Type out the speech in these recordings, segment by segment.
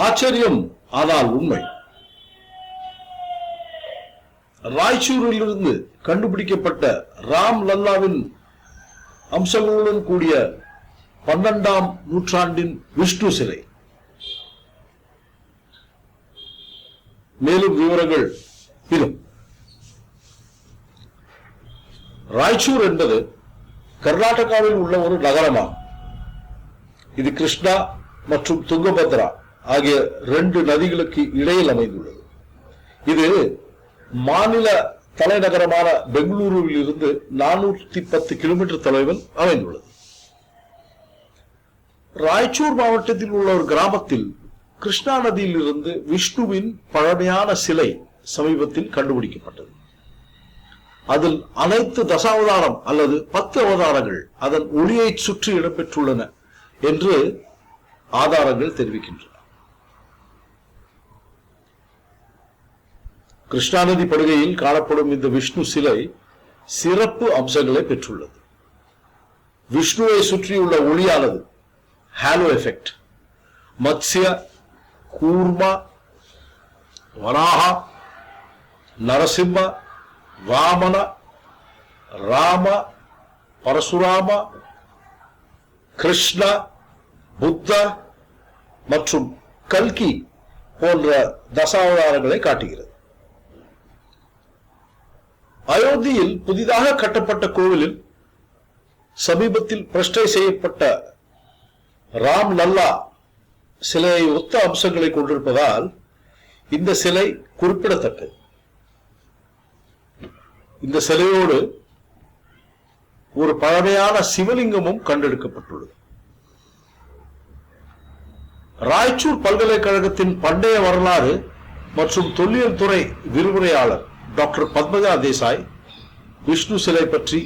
ஆச்சரியம் ஆனால் உண்மை. ராய்ச்சூரிலிருந்து கண்டுபிடிக்கப்பட்ட ராம் லல்லாவின் அம்சங்களுடன் கூடிய 12ஆம் நூற்றாண்டின் விஷ்ணு சிலை. மேலும் விவரங்கள் இதோ. ராய்ச்சூர் என்பது கர்நாடகாவில் உள்ள ஒரு நகரமாகும். இது கிருஷ்ணா மற்றும் துங்கபத்ரா ஆகிய 2 நதிகளுக்கு இடையில் அமைந்துள்ளது. இது மாநில தலைநகரமான பெங்களூருவில் இருந்து 410 கிலோமீட்டர் தொலைவில் அமைந்துள்ளது. ராய்ச்சூர் மாவட்டத்தில் உள்ள ஒரு கிராமத்தில் கிருஷ்ணா நதியில் இருந்து விஷ்ணுவின் பழமையான சிலை சமீபத்தில் கண்டுபிடிக்கப்பட்டது. அதில் அனைத்து தசாவதாரம் அல்லது 10 அவதாரங்கள் அதன் ஒளியை சுற்றி இடம்பெற்றுள்ளன என்று ஆதாரங்கள் தெரிவிக்கின்றன. கிருஷ்ணா நதி படுகையில் காணப்படும் இந்த விஷ்ணு சிலை சிறப்பு அம்சங்களை பெற்றுள்ளது. விஷ்ணுவை சுற்றியுள்ள ஒளியானது ஹாலோ எஃபெக்ட், மத்ஸ்ய, கூர்மா, வராஹா, நரசிம்ம, வாமன, ராம, பரசுராம, கிருஷ்ண, புத்த மற்றும் கல்கி போன்ற தசாவதாரங்களை காட்டுகிறது. அயோத்தியில் புதிதாக கட்டப்பட்ட கோவிலில் சமீபத்தில் பிரதிஷ்டை செய்யப்பட்ட ராம் லல்லா சிலையை ஒத்த அம்சங்களை கொண்டிருப்பதால் இந்த சிலை குறிப்பிடத்தக்கது. இந்த சிலையோடு ஒரு பழமையான சிவலிங்கமும் கண்டெடுக்கப்பட்டுள்ளது. ராய்ச்சூர் பல்கலைக்கழகத்தின் பண்டைய வரலாறு மற்றும் தொல்லியல் துறை விரிவுரையாளர் டாக்டர் பத்மஜா தேசாய் விஷ்ணு சிலை பற்றி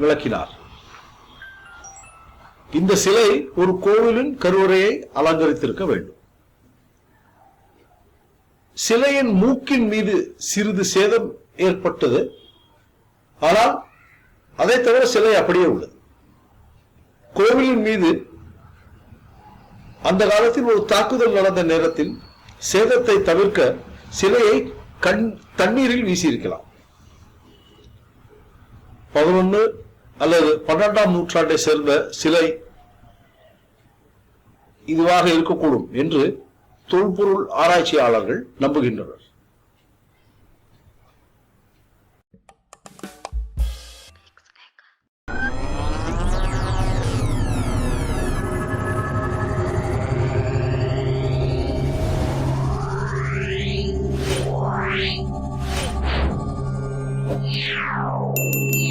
விளக்கினார். இந்த சிலை ஒரு கோவிலின் கருவறையை அலங்கரித்திருக்க வேண்டும். சிலையின் மூக்கின் மீது சிறிது சேதம் ஏற்பட்டது. ஆனால் அதை தவிர சிலை அப்படியே உள்ளது. கோவிலின் மீது அந்த காலத்தில் ஒரு தாக்குதல் நடந்த நேரத்தில் சேதத்தை தவிர்க்க சிலையை தண்ணீரில் வீசியிருக்கலாம். 11 அல்லது 12ஆம் நூற்றாண்டை சேர்ந்த சிலை இதுவாக இருக்கக்கூடும் என்று தொல்பொருள் ஆராய்ச்சியாளர்கள் நம்புகின்றனர். Yeah.